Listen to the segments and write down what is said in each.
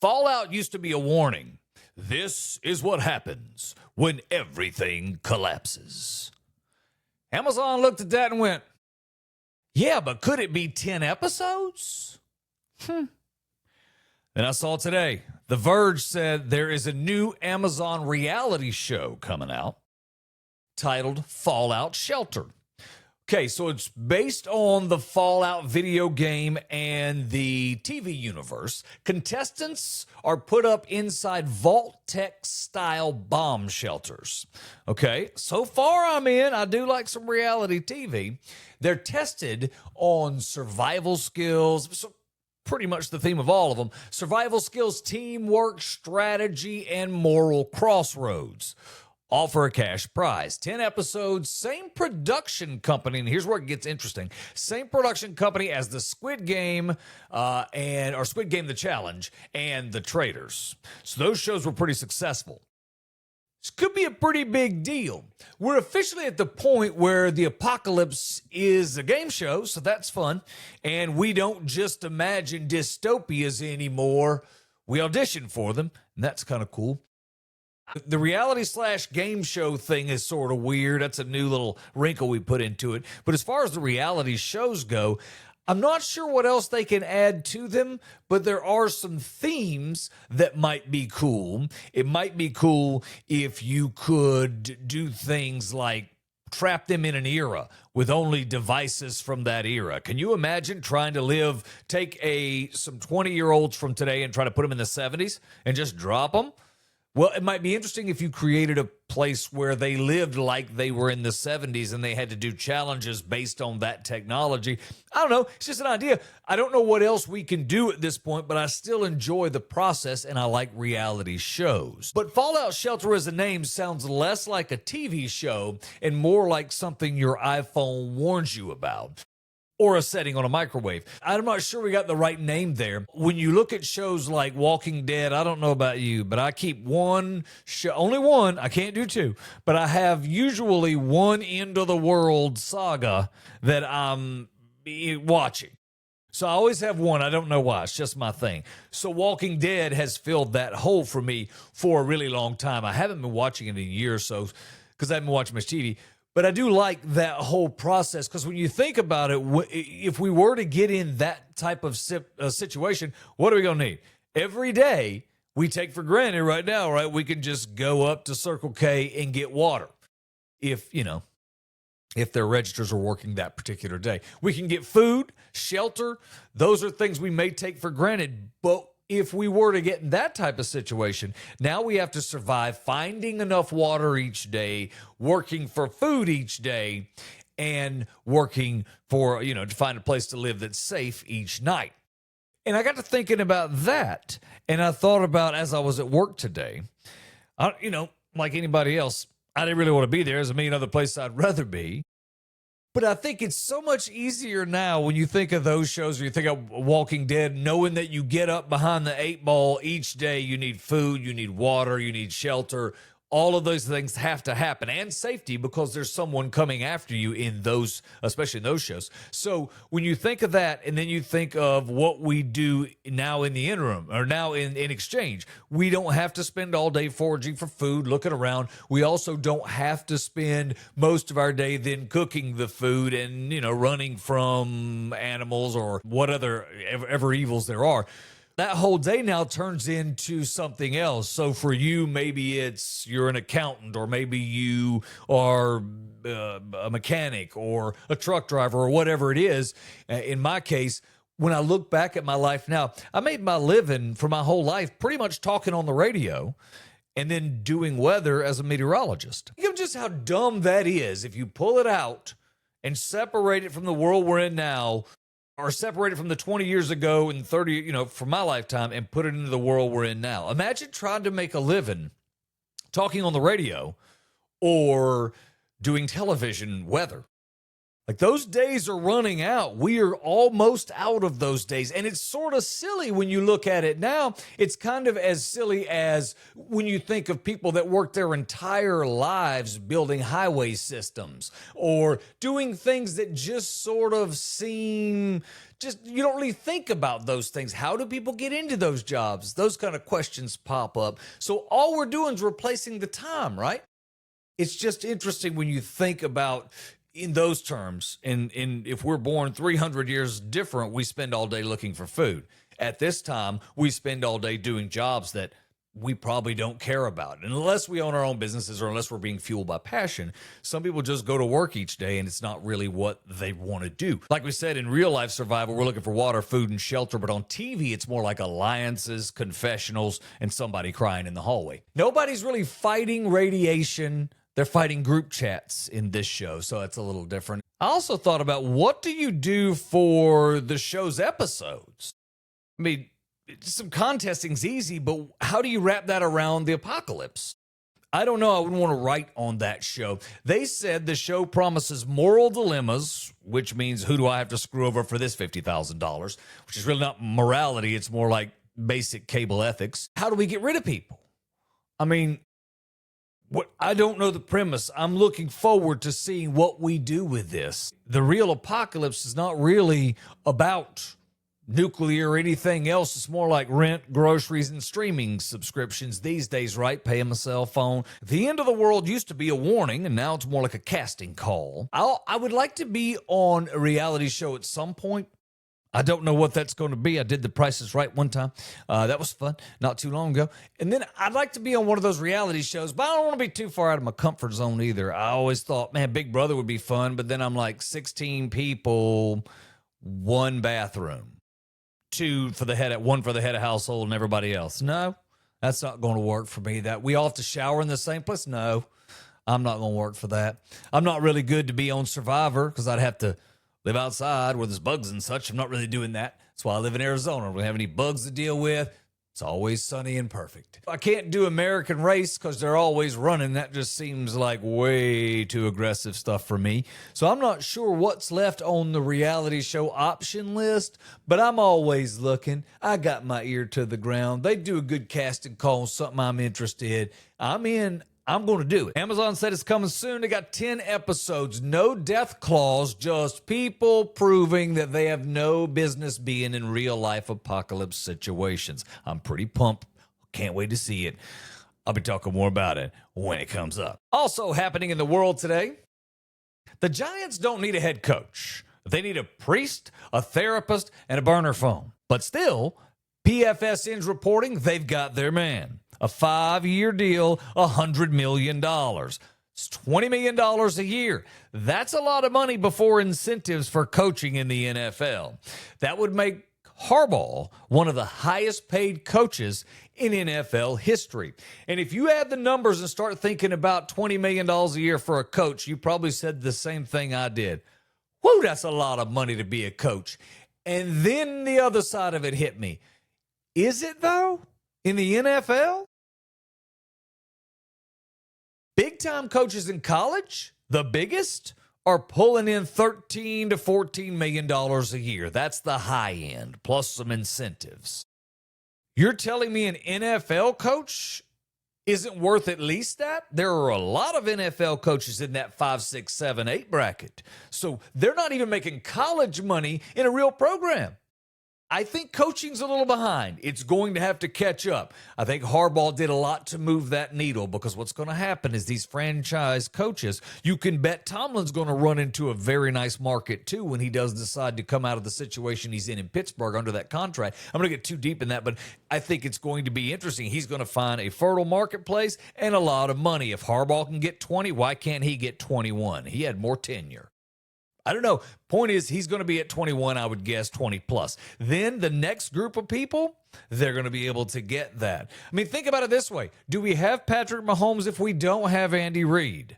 Fallout used to be a warning. This is what happens when everything collapses. Amazon looked at that and went, yeah, but could it be 10 episodes? Then I saw today, The Verge said there is a new Amazon reality show coming out titled Fallout Shelter. Okay, so it's based on the Fallout video game and the TV universe. Contestants are put up inside Vault-Tec-style bomb shelters. Okay, so far I'm in. I do like some reality TV. They're tested on survival skills, so pretty much the theme of all of them. Survival skills, teamwork, strategy, and moral crossroads. All for a cash prize. 10 episodes, same production company, and here's where it gets interesting. Same production company as the Squid Game or Squid Game The Challenge and The Traitors. So those shows were pretty successful. This could be a pretty big deal. We're officially at the point where the apocalypse is a game show, so that's fun. And we don't just imagine dystopias anymore. We audition for them, and that's kind of cool. The reality/game show thing is sort of weird. That's a new little wrinkle we put into it. But as far as the reality shows go, I'm not sure what else they can add to them, but there are some themes that might be cool. It might be cool if you could do things like trap them in an era with only devices from that era. Can you imagine trying to take some 20-year-olds from today and try to put them in the 70s and just drop them? Well, it might be interesting if you created a place where they lived like they were in the 70s and they had to do challenges based on that technology. I don't know. It's just an idea. I don't know what else we can do at this point, but I still enjoy the process and I like reality shows. But Fallout Shelter as a name sounds less like a TV show and more like something your iPhone warns you about. Or a setting on a microwave. I'm not sure we got the right name there. When you look at shows like Walking Dead, I don't know about you, but I keep one show, only one, I can't do two, but I have usually one end of the world saga that I'm watching. So I always have one. I don't know why. It's just my thing. So Walking Dead has filled that hole for me for a really long time. I haven't been watching it in a year or so because I haven't been watching much TV. But I do like that whole process because when you think about it, if we were to get in that type of situation, what are we going to need? Every day we take for granted right now, right? We can just go up to Circle K and get water if their registers are working that particular day. We can get food, shelter. Those are things we may take for granted, but if we were to get in that type of situation, now we have to survive finding enough water each day, working for food each day, and working for, to find a place to live that's safe each night. And I got to thinking about that, and I thought about as I was at work today, like anybody else, I didn't really want to be there. There's a million other places I'd rather be. But I think it's so much easier now when you think of those shows or you think of Walking Dead, knowing that you get up behind the 8 ball each day. You need food, you need water, you need shelter. All of those things have to happen, and safety, because there's someone coming after you in those, especially in those shows. So when you think of that, and then you think of what we do now in the interim, or now in exchange, we don't have to spend all day foraging for food, looking around. We also don't have to spend most of our day then cooking the food and, running from animals or what other ever evils there are. That whole day now turns into something else. So for you, maybe you're an accountant, or maybe you are a mechanic or a truck driver or whatever it is. In my case, when I look back at my life now, I made my living for my whole life pretty much talking on the radio and then doing weather as a meteorologist. Think of just how dumb that is if you pull it out and separate it from the world we're in now, or separate it from the 20 years ago and 30, from my lifetime, and put it into the world we're in now. Imagine trying to make a living talking on the radio or doing television weather. Like those days are running out. We are almost out of those days. And it's sort of silly when you look at it now. It's kind of as silly as when you think of people that work their entire lives building highway systems or doing things that just sort of seem you don't really think about those things. How do people get into those jobs? Those kind of questions pop up. So all we're doing is replacing the time, right? It's just interesting when you think about in those terms. And if we're born 300 years different, we spend all day looking for food. At this time, we spend all day doing jobs that we probably don't care about. And unless we own our own businesses or unless we're being fueled by passion, some people just go to work each day and it's not really what they want to do. Like we said, in real life survival, we're looking for water, food, and shelter. But on TV, it's more like alliances, confessionals, and somebody crying in the hallway. Nobody's really fighting radiation. They're fighting group chats in this show, so it's a little different. I also thought about, what do you do for the show's episodes? I mean, some contesting's easy, but how do you wrap that around the apocalypse? I don't know. I wouldn't want to write on that show. They said the show promises moral dilemmas, which means who do I have to screw over for this $50,000, which is really not morality. It's more like basic cable ethics. How do we get rid of people? I mean, I don't know the premise. I'm looking forward to seeing what we do with this. The real apocalypse is not really about nuclear or anything else. It's more like rent, groceries, and streaming subscriptions these days, right? Pay them a cell phone. The end of the world used to be a warning, and now it's more like a casting call. I would like to be on a reality show at some point. I don't know what that's going to be. I did The Price is Right one time. That was fun, not too long ago. And then I'd like to be on one of those reality shows, but I don't want to be too far out of my comfort zone either. I always thought, man, Big Brother would be fun, but then I'm like 16 people, one bathroom. One for the head of household and everybody else. No, that's not going to work for me. That we all have to shower in the same place. No, I'm not going to work for that. I'm not really good to be on Survivor because I'd have to live outside where there's bugs and such. I'm not really doing that. That's why I live in Arizona. We don't have any bugs to deal with. It's always sunny and perfect. I can't do American Race because they're always running. That just seems like way too aggressive stuff for me. So I'm not sure what's left on the reality show option list, but I'm always looking. I got my ear to the ground. They do a good casting call on something I'm interested. I'm in. I'm going to do it. Amazon said it's coming soon. They got 10 episodes. No death clause, just people proving that they have no business being in real life apocalypse situations. I'm pretty pumped. Can't wait to see it. I'll be talking more about it when it comes up. Also happening in the world today, the Giants don't need a head coach. They need a priest, a therapist, and a burner phone. But still, PFSN's reporting they've got their man. A 5-year deal, $100 million. It's $20 million a year. That's a lot of money before incentives for coaching in the NFL. That would make Harbaugh one of the highest paid coaches in NFL history. And if you add the numbers and start thinking about $20 million a year for a coach, you probably said the same thing I did. Whoa, that's a lot of money to be a coach. And then the other side of it hit me. Is it though? In the NFL? Big-time coaches in college, the biggest, are pulling in $13 to $14 million a year. That's the high end, plus some incentives. You're telling me an NFL coach isn't worth at least that? There are a lot of NFL coaches in that 5, 6, 7, 8 bracket. So they're not even making college money in a real program. I think coaching's a little behind. It's going to have to catch up. I think Harbaugh did a lot to move that needle because what's going to happen is these franchise coaches, you can bet Tomlin's going to run into a very nice market too when he does decide to come out of the situation he's in Pittsburgh under that contract. I'm going to get too deep in that, but I think it's going to be interesting. He's going to find a fertile marketplace and a lot of money. If Harbaugh can get 20, why can't he get 21? He had more tenure. I don't know. Point is, he's going to be at 21, I would guess 20 plus. Then the next group of people, they're going to be able to get that. I mean, think about it this way. Do we have Patrick Mahomes if we don't have Andy Reid?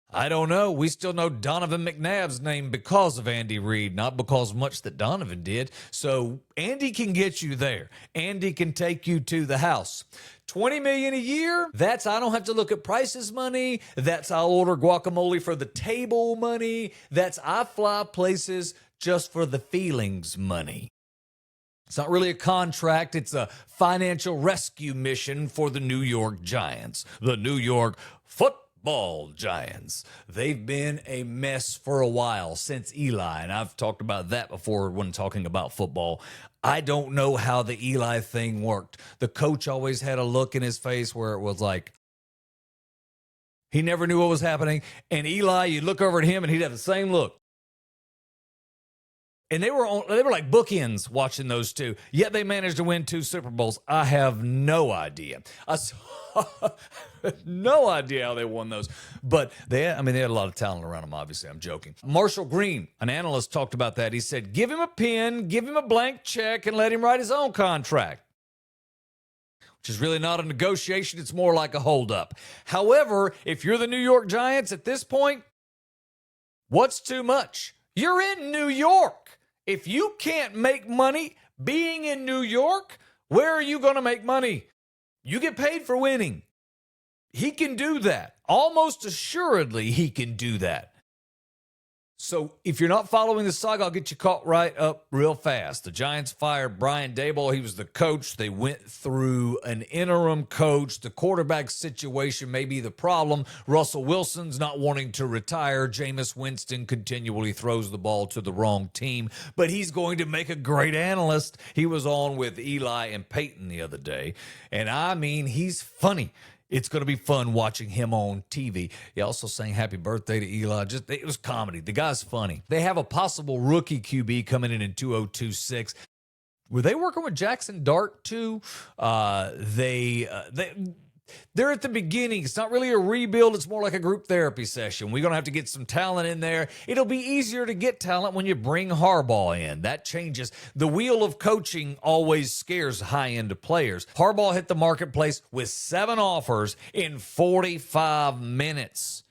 I don't know. We still know Donovan McNabb's name because of Andy Reid, not because much that Donovan did. So Andy can get you there. Andy can take you to the house. $20 million a year, that's I don't have to look at prices money. That's I'll order guacamole for the table money. That's I fly places just for the feelings money. It's not really a contract. It's a financial rescue mission for the New York Giants, the New York Football Giants. They've been a mess for a while since Eli, and I've talked about that before when talking about football. I don't know how the Eli thing worked. The coach always had a look in his face where it was like he never knew what was happening. And Eli, you'd look over at him and he'd have the same look. And they were like bookends watching those two. Yet they managed to win 2 Super Bowls. I have no idea. No idea how they won those. But they had a lot of talent around them, obviously. I'm joking. Marshall Green, an analyst, talked about that. He said, give him a pen, give him a blank check, and let him write his own contract. Which is really not a negotiation. It's more like a holdup. However, if you're the New York Giants at this point, what's too much? You're in New York. If you can't make money being in New York, where are you going to make money? You get paid for winning. He can do that. Almost assuredly, he can do that. So if you're not following the saga, I'll get you caught right up real fast. The Giants fired Brian Daboll. He was the coach. They went through an interim coach. The quarterback situation may be the problem. Russell Wilson's not wanting to retire. Jameis Winston continually throws the ball to the wrong team, but he's going to make a great analyst. He was on with Eli and Peyton the other day, and I mean, he's funny. It's going to be fun watching him on TV. He also sang happy birthday to Eli. It was comedy. The guy's funny. They have a possible rookie QB coming in 2026. Were they working with Jackson Dart too? They're at the beginning. It's not really a rebuild. It's more like a group therapy session. We're going to have to get some talent in there. It'll be easier to get talent when you bring Harbaugh in. That changes. The wheel of coaching always scares high-end players. Harbaugh hit the marketplace with 7 offers in 45 minutes.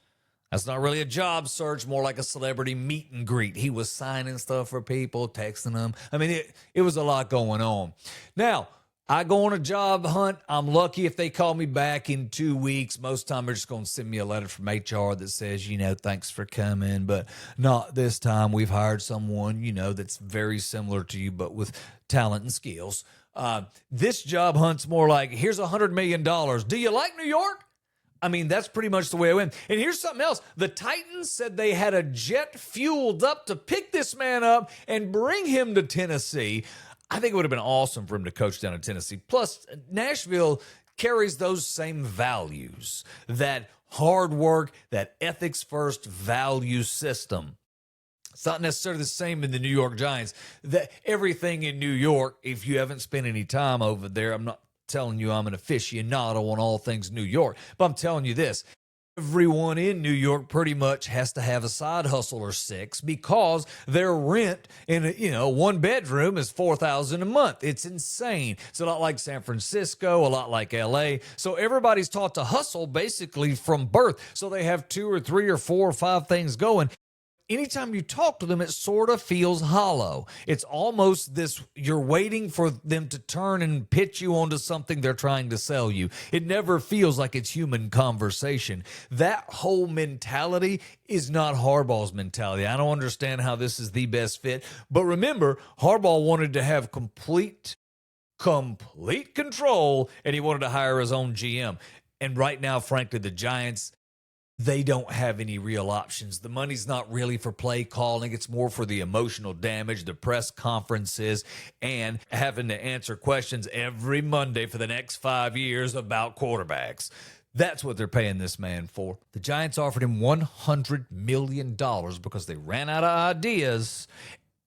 That's not really a job search, more like a celebrity meet and greet. He was signing stuff for people, texting them. I mean, it was a lot going on. Now, I go on a job hunt. I'm lucky if they call me back in 2 weeks. Most time they're just going to send me a letter from HR that says, thanks for coming, but not this time. We've hired someone, that's very similar to you, but with talent and skills. This job hunt's more like, here's $100 million. Do you like New York? I mean, that's pretty much the way it went. And here's something else. The Titans said they had a jet fueled up to pick this man up and bring him to Tennessee. I think it would have been awesome for him to coach down in Tennessee. Plus, Nashville carries those same values, that hard work, that ethics first value system. It's not necessarily the same in the New York Giants. That everything in New York, if you haven't spent any time over there, I'm not telling you I'm an aficionado on all things New York, but I'm telling you this. Everyone in New York pretty much has to have a side hustle or 6 because their rent in a 1 bedroom is $4,000 a month. It's insane. It's a lot like San Francisco, a lot like LA. So everybody's taught to hustle basically from birth. So they have 2 or 3 or 4 or 5 things going. Anytime you talk to them, it sort of feels hollow. It's almost this, you're waiting for them to turn and pitch you onto something they're trying to sell you. It never feels like it's human conversation. That whole mentality is not Harbaugh's mentality. I don't understand how this is the best fit. But remember, Harbaugh wanted to have complete control, and he wanted to hire his own GM. And right now, frankly, the Giants, they don't have any real options. The money's not really for play calling. It's more for the emotional damage, the press conferences, and having to answer questions every Monday for the next 5 years about quarterbacks. That's what they're paying this man for. The Giants offered him $100 million because they ran out of ideas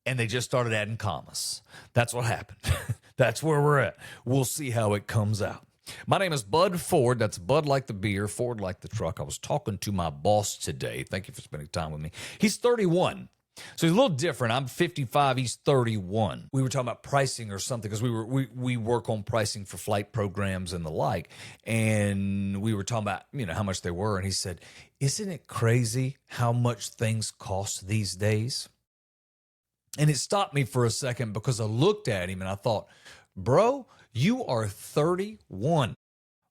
and they just started adding commas. That's what happened. That's where we're at. We'll see how it comes out. My name is Bud Ford. That's Bud like the beer, Ford like the truck. I was talking to my boss today. Thank you for spending time with me. He's 31. So he's a little different. I'm 55. He's 31. We were talking about pricing or something because we work on pricing for flight programs and the like. And we were talking about, how much they were. And he said, isn't it crazy how much things cost these days? And it stopped me for a second because I looked at him and I thought, bro, you are 31.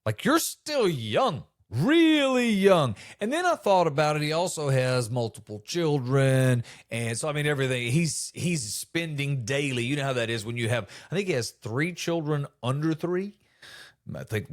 Like, you're still young. Really young. And then I thought about it. He also has multiple children. And so, everything he's spending daily. You know how that is when you have, I think he has 3 children under 3. I think,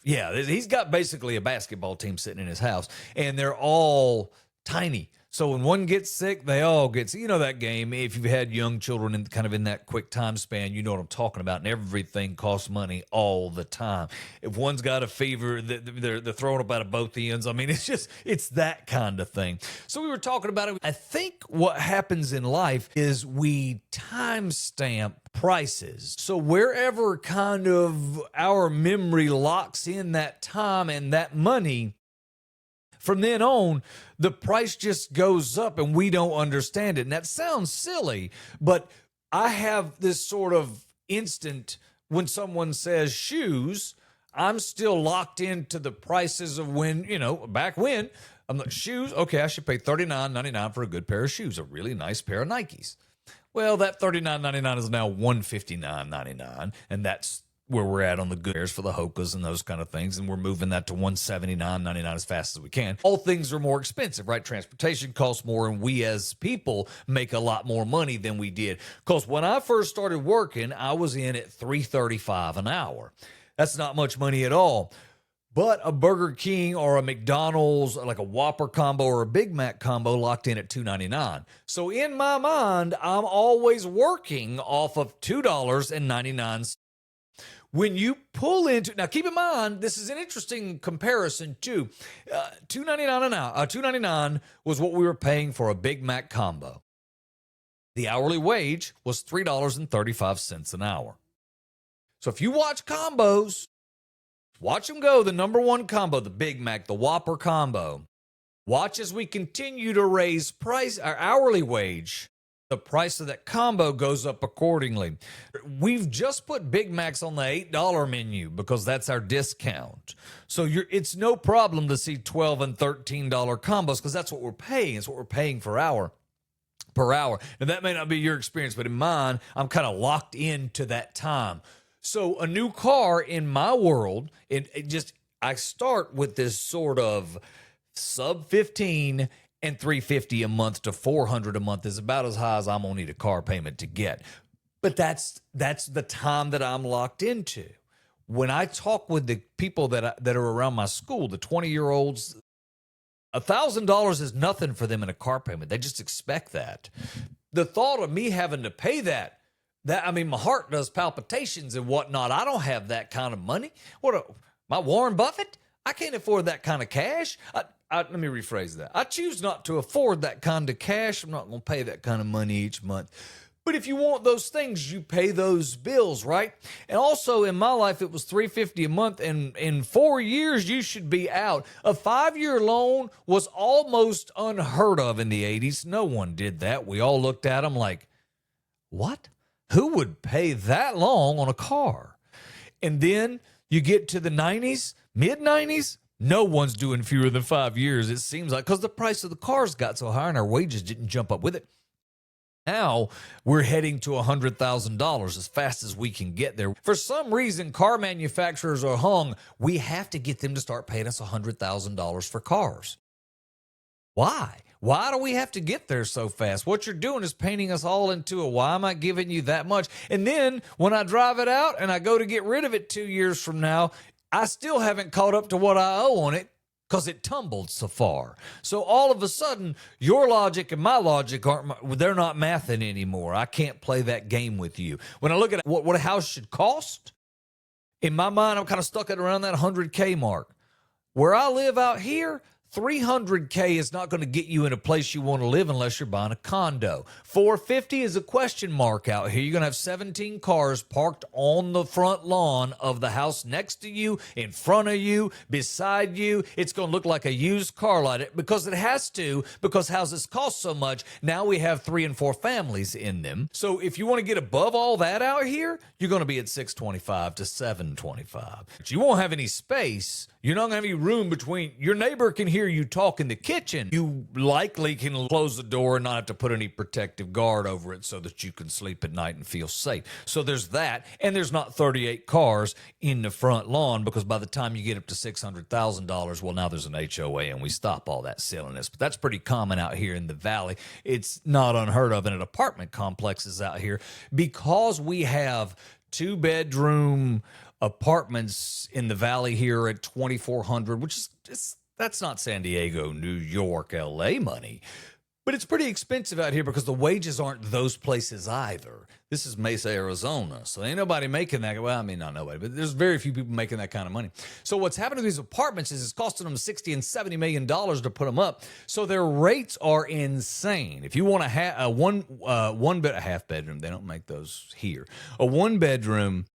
yeah, he's got basically a basketball team sitting in his house and they're all tiny. So when one gets sick, they all get sick. You know that game. If you've had young children in that quick time span, you know what I'm talking about. And everything costs money all the time. If one's got a fever, they're throwing up out of both ends. It's that kind of thing. So we were talking about it. I think what happens in life is we timestamp prices. So wherever kind of our memory locks in that time and that money, from then on, the price just goes up and we don't understand it. And that sounds silly, but I have this sort of instant when someone says shoes, I'm still locked into the prices of when, back when. I'm like, shoes, okay, I should pay $39.99 for a good pair of shoes, a really nice pair of Nikes. Well, that $39.99 is now $159.99, and that's where we're at on the good pairs for the Hokas and those kind of things, and we're moving that to $179.99 as fast as we can. All things are more expensive, right? Transportation costs more, and we as people make a lot more money than we did. Because when I first started working, I was in at $3.35 an hour. That's not much money at all. But a Burger King or a McDonald's, like a Whopper combo or a Big Mac combo, locked in at $2.99. So in my mind, I'm always working off of $2.99. When you pull into, now keep in mind, this is an interesting comparison too. $2.99 an hour. $2.99 was what we were paying for a Big Mac combo. The hourly wage was $3.35 an hour. So if you watch combos, watch them go. The number one combo, the Big Mac, the Whopper combo. Watch as we continue to raise our hourly wage. The price of that combo goes up accordingly. We've just put Big Macs on the $8 menu because that's our discount. So it's no problem to see $12 and $13 combos because that's what we're paying. It's what we're paying per hour. And that may not be your experience, but in mine, I'm kind of locked into that time. So a new car in my world, I start with this sort of sub 15 and $350 a month to $400 a month is about as high as I'm gonna need a car payment to get. But that's the time that I'm locked into. When I talk with the people that are around my school, the 20-year-olds, $1,000 is nothing for them in a car payment. They just expect that. The thought of me having to pay that my heart does palpitations and whatnot. I don't have that kind of money. My Warren Buffett? I can't afford that kind of cash. Let me rephrase that. I choose not to afford that kind of cash. I'm not going to pay that kind of money each month. But if you want those things, you pay those bills, right? And also in my life, it was $350 a month. And in 4 years, you should be out. A 5-year loan was almost unheard of in the 80s. No one did that. We all looked at them like, what? Who would pay that long on a car? And then you get to the 90s, mid-90s, no one's doing fewer than 5 years, it seems like, because the price of the cars got so high and our wages didn't jump up with it. Now we're heading to $100,000 as fast as we can get there. For some reason, car manufacturers are hung. We have to get them to start paying us $100,000 for cars. Why? Why do we have to get there so fast? What you're doing is painting us all into a why am I giving you that much? And then when I drive it out and I go to get rid of it 2 years from now, I still haven't caught up to what I owe on it because it tumbled so far. So all of a sudden, your logic and my logic they're not mathing anymore. I can't play that game with you. When I look at what a house should cost, in my mind, I'm kind of stuck at around that $100K mark. Where I live out here, $300K is not going to get you in a place you want to live unless you're buying a condo. $450 is a question mark out here. You're going to have 17 cars parked on the front lawn of the house next to you, in front of you, beside you. It's going to look like a used car lot because it has to, because houses cost so much. Now we have 3 and 4 families in them. So if you want to get above all that out here, you're going to be at $625 to $725. But you won't have any space. You're not going to have any room between. Your neighbor can hear you talk in the kitchen. You likely can close the door and not have to put any protective guard over it so that you can sleep at night and feel safe. So there's that. And there's not 38 cars in the front lawn, because by the time you get up to $600,000, well, now there's an HOA and we stop all that silliness. But that's pretty common out here in the valley. It's not unheard of in apartment complexes out here, because we have 2-bedroom apartments in the valley here at $2,400, which is that's not San Diego, New York, LA money, but it's pretty expensive out here because the wages aren't those places either. This is Mesa, Arizona, so ain't nobody making that. Well, I mean, not nobody, but there's very few people making that kind of money. So what's happening to these apartments is it's costing them $60 and $70 million to put them up. So their rates are insane. If you want a half bedroom, they don't make those here. A 1-bedroom,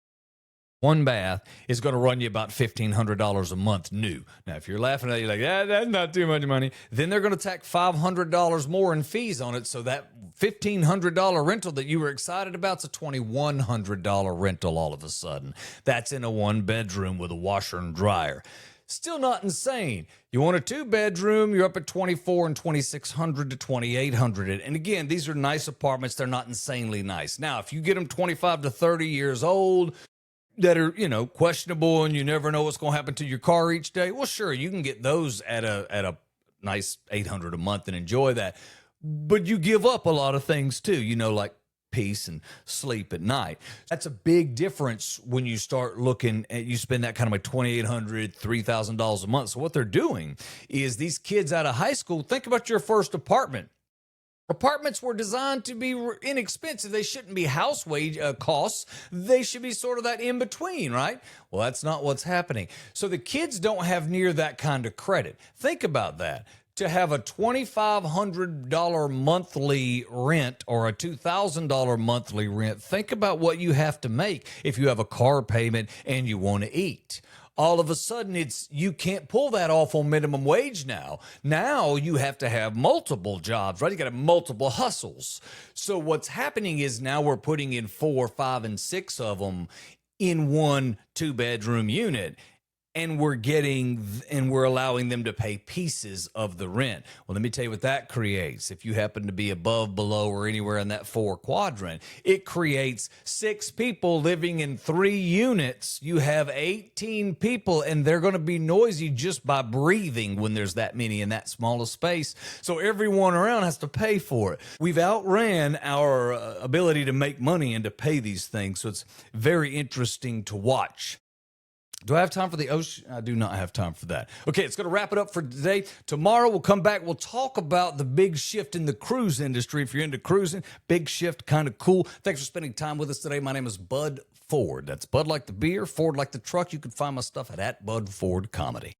1 bath is going to run you about $1,500 a month new. Now, if you're laughing at it, you're like, yeah, that's not too much money. Then they're going to tack $500 more in fees on it. So that $1,500 rental that you were excited about is a $2,100 rental all of a sudden. That's in a 1-bedroom with a washer and dryer. Still not insane. You want a 2-bedroom, you're up at $2,400 and $2,600 to $2,800. And again, these are nice apartments. They're not insanely nice. Now, if you get them 25 to 30 years old, that are, questionable, and you never know what's going to happen to your car each day, well, sure, you can get those at a nice $800 a month and enjoy that. But you give up a lot of things too, like peace and sleep at night. That's a big difference when you start looking at, you spend that kind of like $2,800, $3,000 a month. So what they're doing is, these kids out of high school, think about your first apartment. Apartments were designed to be inexpensive. They shouldn't be house wage costs. They should be sort of that in between, right? Well, that's not what's happening. So the kids don't have near that kind of credit. Think about that. To have a $2,500 monthly rent or a $2,000 monthly rent, think about what you have to make if you have a car payment and you want to eat. All of a sudden, you can't pull that off on minimum wage now. Now you have to have multiple jobs, right? You got to have multiple hustles. So what's happening is, now we're putting in 4, 5, and 6 of them in one 2-bedroom unit. And we're allowing them to pay pieces of the rent. Well, let me tell you what that creates. If you happen to be above, below, or anywhere in that 4 quadrant, it creates 6 people living in 3 units. You have 18 people, and they're going to be noisy just by breathing when there's that many in that small a space. So everyone around has to pay for it. We've outran our ability to make money and to pay these things. So it's very interesting to watch. Do I have time for the ocean? I do not have time for that. Okay, it's going to wrap it up for today. Tomorrow we'll come back. We'll talk about the big shift in the cruise industry. If you're into cruising, big shift, kind of cool. Thanks for spending time with us today. My name is Bud Ford. That's Bud like the beer, Ford like the truck. You can find my stuff at Bud Ford Comedy.